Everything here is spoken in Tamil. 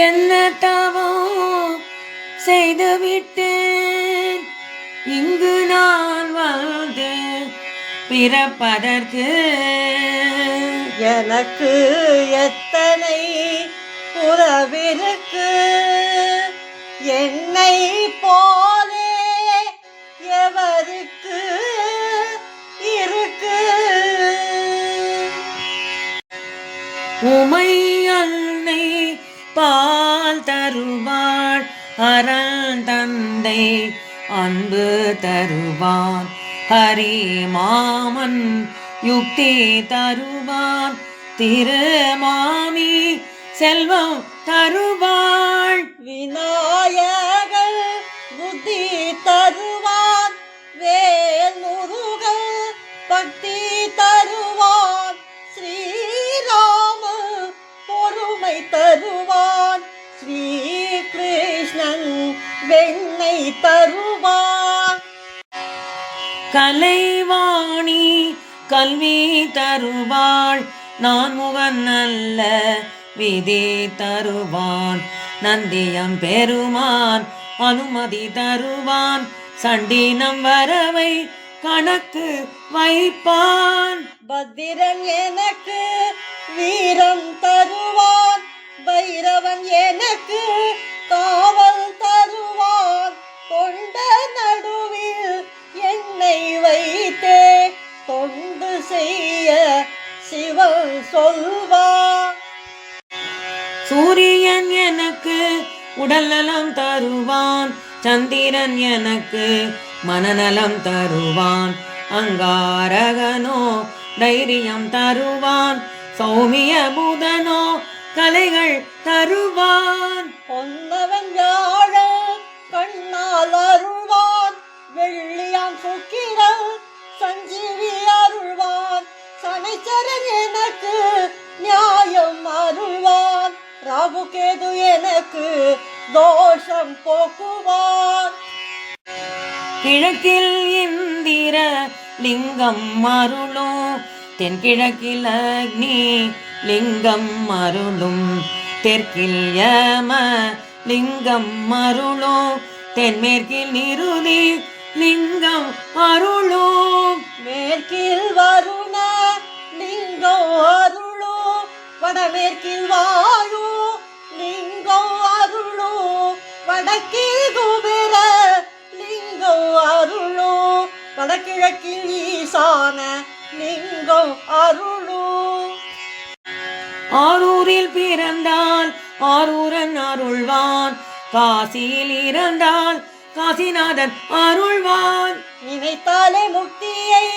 என்ன தவம் செய்துவிட்டேன் இங்கு நான் வந்து பிறப்பதற்கு? எனக்கு எத்தனை உறவிருக்கு, என்னை போலே எவருக்கு இருக்கு? உமை அன்னை பால் தருவாள், அரண் தந்தை அன்பு தருவான், ஹரி மாமன் யுக்தி தருவான், திருமாமி செல்வம் தருவாள், விநாயகர் புத்தி தருவான், வேல் முருகன் பக்தி தருவான், ஸ்ரீராம பொறுமை தருவான், ஸ்ரீ கிருஷ்ணன் வெண்ணை தருவான். கலைவாணி கல்வி தருவாள், நான் முகன் நல்ல விதி தருவான், நந்தியம் பெருமான் அனுமதி தருவான், சண்டினம் வரவை கணக்கு வைப்பான், பத்திரன் எனக்கு வீரம் தருவான், பைரவன் எனக்கு காவல் தருவான், கொண்ட நடுவில் என்னை வைத்தே தொண்டு செய்ய சிவன் சொல்வான். சூரியன் எனக்கு உடல் நலம் தருவான், சந்திரன் எனக்கு மனநலம் தருவான், அங்காரகனோ தைரியம் தருவான், சௌமிய புதனோ கலைகள் தருவான், பொன்னவன் வியாழ கண்ணால் அருள்வான், வெள்ளியாம் சுக்கிரன் சஞ்சீவி அருள்வான், சனைச்சரன் எனக்கு நியாயம் அருள்வான், ராகுகேது எனக்கு தோஷம் போக்குவான். கிழக்கில் இந்திர லிங்கம் அருளும், தென்கிழக்கில் அக்னி லிங்கம் அருளும், தெற்கில் யம லிங்கம் அருளும், தென்மேற்கில் நிருதி லிங்கம் அருளும், மேற்கில் வருண லிங்கம் அருளும், வடமேற்கில் வாயு லிங்கம் அருளும், வடக்கில் குபேர லிங்கம் அருளும், வடகிழக்கில் ஈசான லிங்கம் அருளும். ஆரூரில் பிறந்தால் ஆரூரன் அருள்வான், காசியில் இறந்தால் காசிநாதன் அருள்வான், நினைத்தாலே முக்தியை